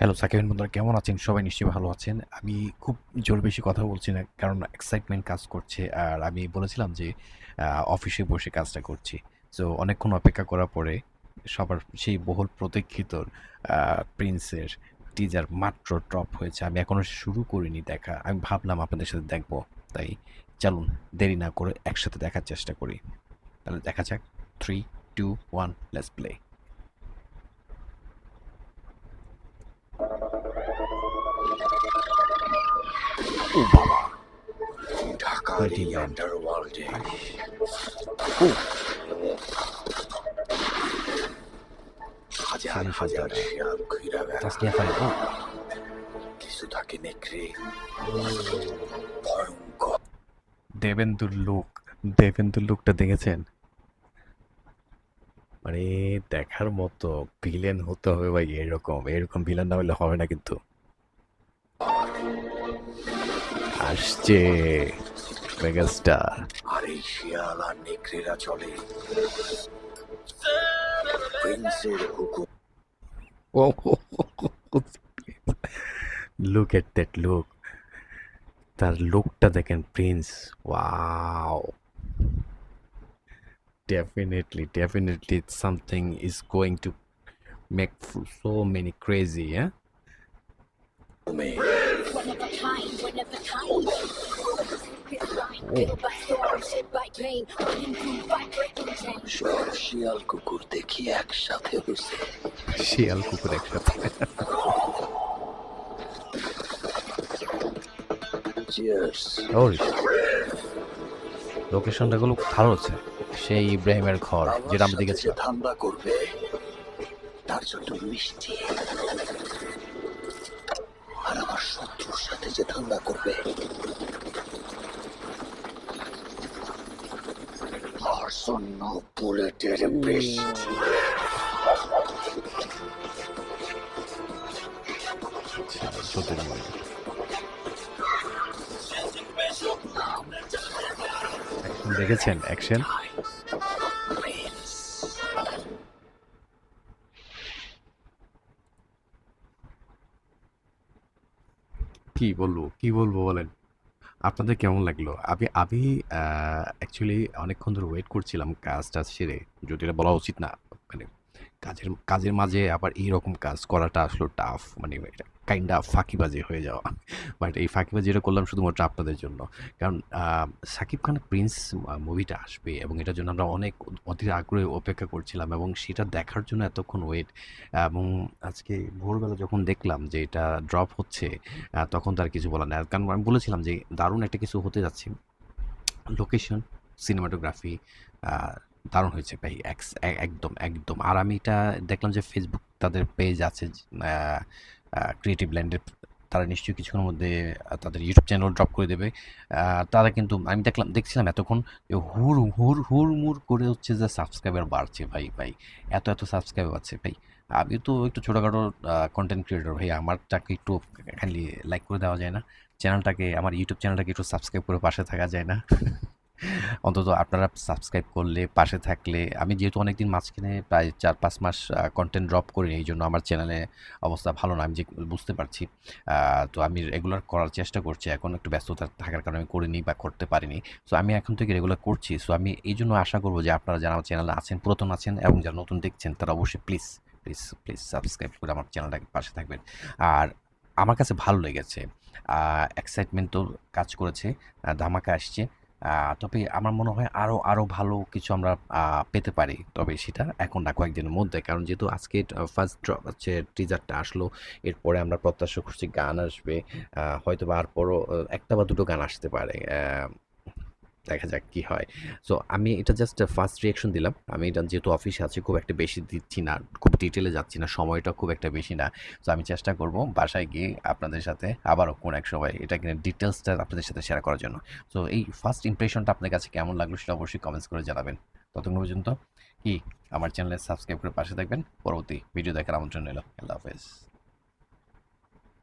Hello সাকিবিন বন্ধুরা, কেমন আছেন? সবাই নিশ্চয়ই ভালো আছেন। আমি খুব জোর বেশি কথা বলছি না, কারণ এক্সাইটমেন্ট কাজ করছে। আর আমি বলেছিলাম যে অফিসে বসে কাজটা করছি। সো অনেকক্ষণ অপেক্ষা করার পরে সবার সেই বহুল প্রতীক্ষিত প্রিন্সের টিজার মাত্র ড্রপ হয়েছে। আমি এখনও শুরু করিনি দেখা। আমি ভাবলাম আপনাদের সাথে দেখবো। তাই চলুন দেরি না করে একসাথে দেখার চেষ্টা করি। তাহলে দেখা যাক। 3, 2, 1, লেটস প্লে। ও বাবা! ঢাকার কয়টি এই ব্যান্ড! আন্ডারওয়ার্ল্ডে ও হাজার সানি হাজার সর্দার, শেয়াল ঘুরে বেড়ায়। তাসনিয়া ফারিন। ও কিছু থাকে নেকড়ে, ও ভয়ঙ্কর। দেবেন্দুর লুকটা দেখেছেন? মানে দেখার মতো ভিলেন হতে হবে ভাই। এরকম ভিলেন না হলে হবে না কিন্তু। আসছে মেগাস্টার। আর এই শেয়াল আর নেকড়েরা চলে প্রিন্সের হুকুম। ও লুক এট দ্যাট লুক। তার লুকটা দেখেন Prince. Wow! Definitely something is going to make so many crazy, yeah? One of a kind, one of a kind. Oh, Killed by storms, hit by pain, running through by breaking chains. সব শিয়াল কুকুর দেখি একসাথে হয়েছে। শিয়াল কুকুর একসাথে। Cheers. ও লোকেশনটা গুলো ভালো হচ্ছে। সেই ইব্রাহিমের ঘর আমার যেটা আমরা সাথে যে দেখেছিলাম। ধান্দা করবে তার জন্য মিষ্টি, আর আমার শত্রুর সাথে যে ধান্দা করবে তার জন্য বুলেটের বৃষ্টি। আচ্ছা, জ্যোতির্ময়। দেখেছেন অ্যাকশন? কি বলবো বলেন? আপনাদের কেমন লাগলো? আমি আমি অ্যাকচুয়ালি অনেকক্ষণ ধরে ওয়েট করছিলাম কাজ-টাজ সেরে। যদিও এটা বলা উচিত না। মানে কাজের মাঝে আবার এইরকম কাজ করাটা আসলে টাফ। মানে এটা কাইন্ডা ফাঁকিবাজি হয়ে যাওয়া। বাট এই ফাঁকিবাজিটা করলাম শুধুমাত্র আপনাদের জন্য। কারণ শাকিব খানের 'প্রিন্স' মুভিটা আসবে এবং এটার জন্য আমরা অনেক অধীর আগ্রহে অপেক্ষা করছিলাম এবং সেটা দেখার জন্য এতক্ষণ ওয়েট। এবং আজকে ভোরবেলা যখন দেখলাম যে এটা ড্রপ হচ্ছে, তখন তো আর কিছু বলার নাই। কারণ আমি বলেছিলাম যে দারুণ একটা কিছু হতে যাচ্ছে। লোকেশন, সিনেমাটোগ্রাফি আ দারুণ হয়েছে ভাই। একদম। আর আমি এটা দেখলাম যে Facebook তাদের পেজ আছে, আ আ ক্রিয়েটিভ ল্যান্ডের। তারা নিশ্চয়ই কিছুক্ষণের মধ্যে তাদের ইউটিউব চ্যানেল ড্রপ করে দেবে। তারা কিন্তু আমি দেখছিলাম এতক্ষণ যে হুড়মুড় করে হচ্ছে যে সাবস্ক্রাইবার বাড়ছে ভাই। এত সাবস্ক্রাইবার বাড়ছে ভাই। আমি তো একটু ছোটখাটো কনটেন্ট ক্রিয়েটর ভাই। আমারটাকে একটু কাইন্ডলি লাইক করে দেওয়া যায় না? আমার ইউটিউব চ্যানেলটাকে একটু সাবস্ক্রাইব করে পাশে থাকা যায় না? অন্তত আপনারা সাবস্ক্রাইব করলে, পাশে থাকলে, আমি যেহেতু অনেকদিন মাঝখানে প্রায় ৪-৫ মাস কনটেন্ট ড্রপ করিনি, এইজন্য আমার চ্যানেলে অবস্থা ভালো না, আমি যে বুঝতে পারছি। তো আমি রেগুলার করার চেষ্টা করছি। এখন একটু ব্যস্ততা থাকার কারণে আমি করিনি বা করতে পারিনি। সো আমি এখন থেকে রেগুলার করছি। সো আমি এইজন্য আশা করব যে আপনারা যারা আমার চ্যানেলে আছেন, পুরাতন আছেন এবং যারা নতুন দেখছেন, তারা অবশ্যই প্লিজ সাবস্ক্রাইব করে আমার চ্যানেলটাকে পাশে থাকবেন। আর আমার কাছে ভালো লেগেছে। এক্সাইটমেন্ট তো কাজ করেছে। ধামাকা আসছে। তবে আমার মনে হয় আরো ভালো কিছু আমরা পেতে পারি। তবে সেটা এখন না, কয়েকদিনের মধ্যে। কারণ যেহেতু আজকে ফার্স্ট হচ্ছে টিজারটা আসলো, এরপরে আমরা প্রত্যাশা করছি গান আসবে। হয়তোবা এরপরও ১ টা বা ২ টো গান আসতে পারে। দেখা যাক কি হয়। সো আমি এটা জাস্ট ফার্স্ট রিঅ্যাকশন দিলাম। আমি এটা যেহেতু অফিসে আছি, খুব একটা বেশি দিচ্ছি না, খুব ডিটেইলে যাচ্ছি না, সময়টা খুব একটা বেশি না। সো আমি চেষ্টা করব বাসায় গিয়ে আপনাদের সাথে আবারও কোনো এক সময় এটা কিনে ডিটেইলসটা আপনাদের সাথে শেয়ার করার জন্য। সো এই ফার্স্ট ইমপ্রেশনটা আপনার কাছে কেমন লাগলো সেটা অবশ্যই কমেন্টস করে জানাবেন। ততক্ষণ পর্যন্ত কি আমার চ্যানেলে সাবস্ক্রাইব করে পাশে থাকবেন। পরবর্তী ভিডিও দেখার আমন্ত্রণ রইল। আল্লাহ হাফেজ।